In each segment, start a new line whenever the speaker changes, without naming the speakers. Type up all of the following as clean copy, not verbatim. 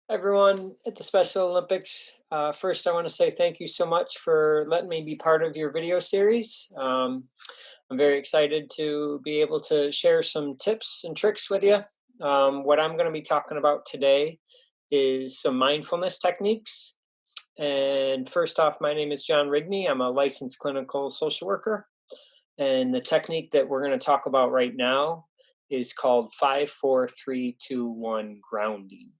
Everyone at the Special Olympics. First, I want to say thank you so much for letting me be part of your video series. I'm very excited to be able to share some tips and tricks with you. What I'm going to be talking about today is some mindfulness techniques. And first off, my name is John Rigney. I'm a licensed clinical social worker. And the technique that we're going to talk about right now is called 5, 4, 3, 2, 1 grounding.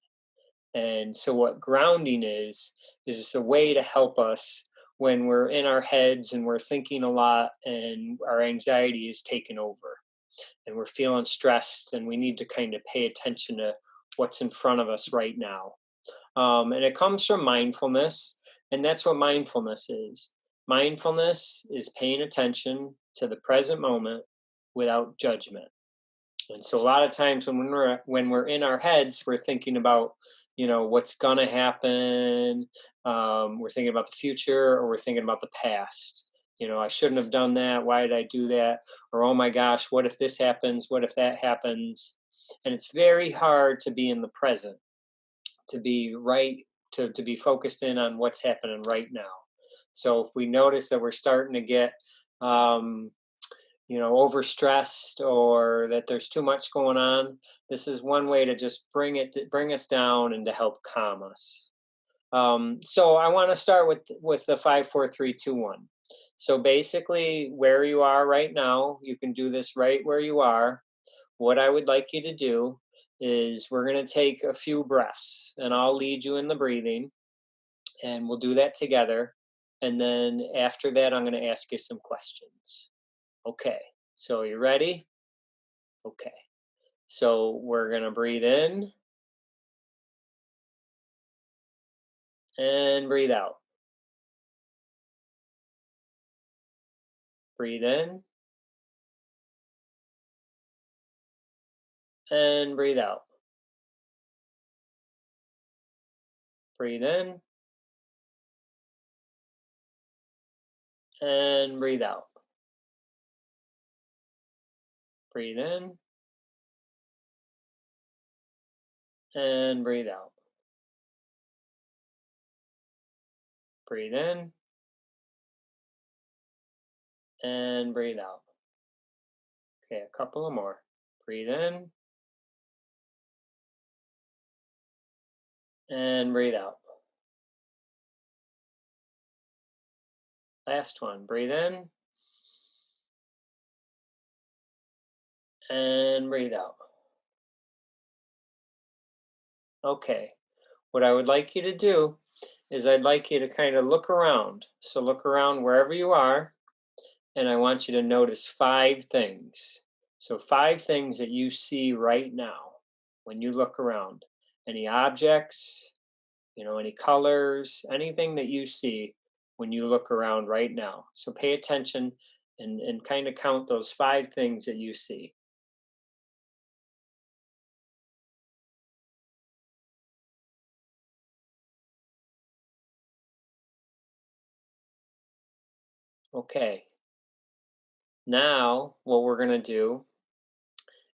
And so what grounding is it's a way to help us when we're in our heads and we're thinking a lot and our anxiety is taken over and we're feeling stressed and we need to kind of pay attention to what's in front of us right now. And it comes from mindfulness, and that's what mindfulness is. Mindfulness is paying attention to the present moment without judgment. And so a lot of times when we're in our heads, we're thinking about, what's gonna happen. We're thinking about the future, or we're thinking about the past. I shouldn't have done that. Why did I do that? Or oh my gosh, what if this happens? What if that happens? And it's very hard to be in the present, to be right, to be focused in on what's happening right now. So if we notice that we're starting to get um, overstressed, or that there's too much going on, this is one way to just bring us down and to help calm us. So I want to start with the 5, 4, 3, 2, 1. So basically, where you are right now, you can do this right where you are. What I would like you to do is we're going to take a few breaths, and I'll lead you in the breathing, and we'll do that together. And then after that, I'm going to ask you some questions. Okay, so you ready? Okay, so we're gonna breathe in and breathe out. Breathe in and breathe out. Breathe in and breathe out. Breathe in and breathe out. Breathe in and breathe out. Okay, a couple of more. Breathe in and breathe out. Last one. Breathe in and breathe out. Okay, what I would like you to do is I'd like you to kind of look around. So look around wherever you are, and I want you to notice 5 things. So, 5 things that you see right now when you look around. Any objects, any colors, anything that you see when you look around right now. So, pay attention and kind of count those 5 things that you see. Okay, now what we're going to do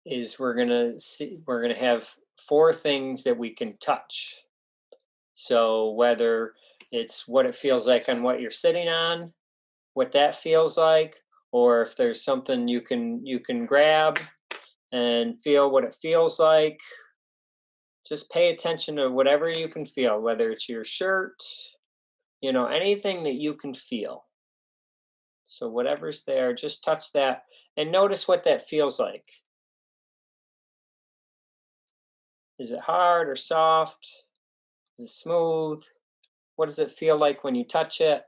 is we're going to have 4 things that we can touch. So, whether it's what it feels like on what you're sitting on, what that feels like, or if there's something you can grab and feel what it feels like. Just pay attention to whatever you can feel, whether it's your shirt, anything that you can feel. So whatever's there, just touch that and notice what that feels like. Is it hard or soft? Is it smooth? What does it feel like when you touch it?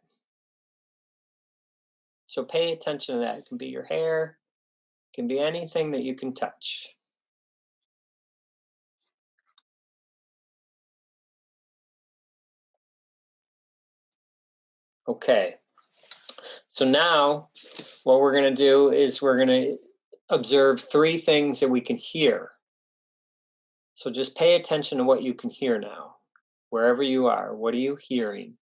So pay attention to that. It can be your hair, it can be anything that you can touch. Okay. So now what we're going to do is we're going to observe 3 things that we can hear. So just pay attention to what you can hear now. Wherever you are, what are you hearing?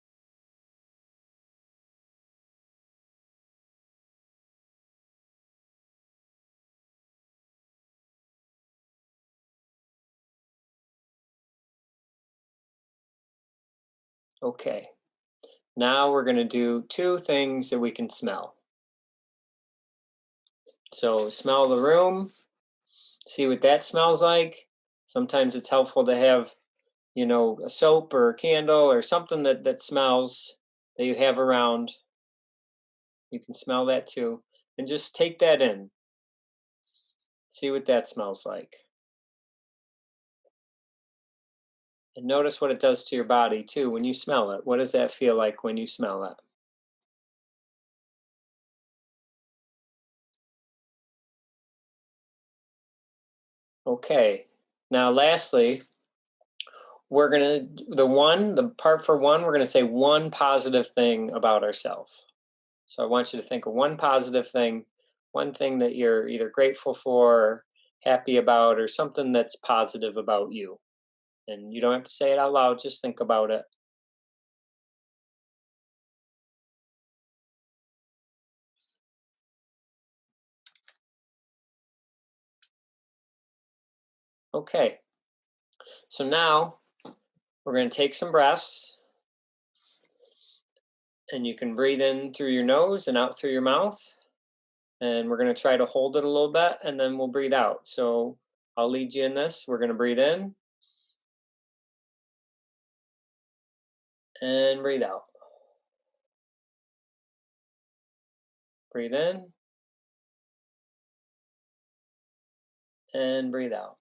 Okay. Now we're going to do two things that we can smell. So smell the room, see what that smells like. Sometimes it's helpful to have, a soap or a candle or something that smells that you have around. You can smell that too. And just take that in. See what that smells like. And notice what it does to your body too when you smell it. What does that feel like when you smell it? Okay. Now, lastly, we're going to, the part for one, we're going to say one positive thing about ourselves. So I want you to think of one positive thing, one thing that you're either grateful for, happy about, or something that's positive about you. And you don't have to say it out loud, just think about it. Okay. So now we're going to take some breaths, and you can breathe in through your nose and out through your mouth. And we're going to try to hold it a little bit, and then we'll breathe out. So I'll lead you in this. We're going to breathe in and breathe out. Breathe in and breathe out.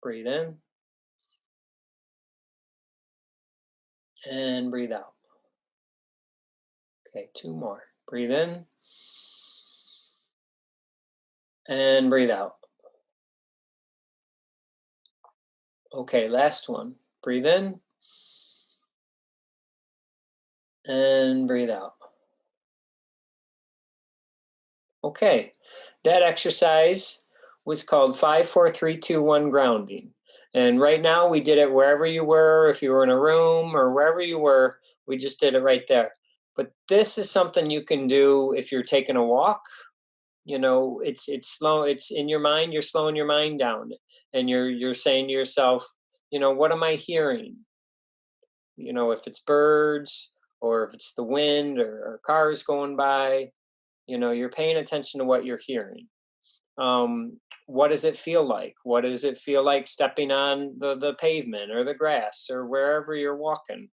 Breathe in and breathe out. Okay, two more. Breathe in and breathe out. Okay, last one. Breathe in and breathe out. Okay, that exercise was called 5, 4, 3, 2, 1 grounding. And right now we did it wherever you were, if you were in a room or wherever you were, we just did it right there. But this is something you can do if you're taking a walk. It's slow, it's in your mind, you're slowing your mind down, and you're saying to yourself, what am I hearing? If it's birds, or if it's the wind, or cars going by, you're paying attention to what you're hearing. What does it feel like? What does it feel like stepping on the pavement or the grass or wherever you're walking?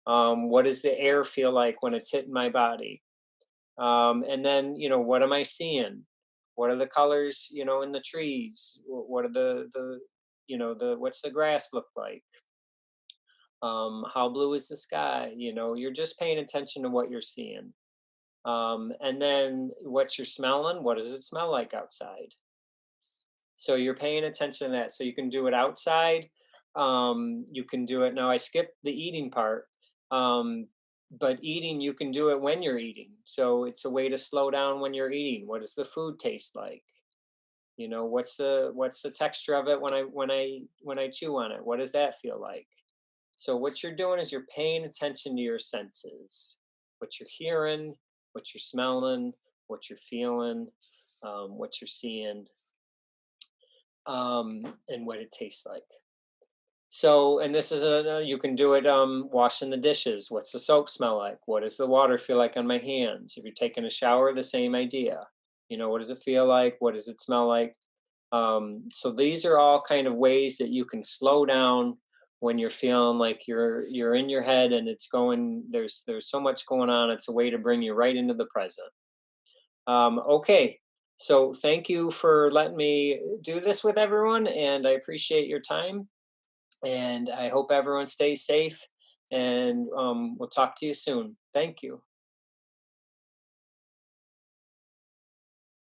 What does the air feel like when it's hitting my body? And then, what am I seeing? What are the colors, in the trees? What are what's the grass look like? How blue is the sky? You're just paying attention to what you're seeing. And then what you're smelling, what does it smell like outside? So you're paying attention to that. So you can do it outside. You can do it now. I skipped the eating part. Um, but eating, you can do it when you're eating. So it's a way to slow down when you're eating. What does the food taste like? What's the texture of it when I chew on it? What does that feel like? So what you're doing is you're paying attention to your senses, what you're hearing, what you're smelling, what you're feeling, what you're seeing, and what it tastes like. So, and this is you can do it washing the dishes. What's the soap smell like? What does the water feel like on my hands? If you're taking a shower, the same idea. What does it feel like? What does it smell like? So these are all kind of ways that you can slow down when you're feeling like you're in your head and it's going. There's so much going on. It's a way to bring you right into the present. Okay, so thank you for letting me do this with everyone, and I appreciate your time. And I hope everyone stays safe. And we'll talk to you soon. Thank you.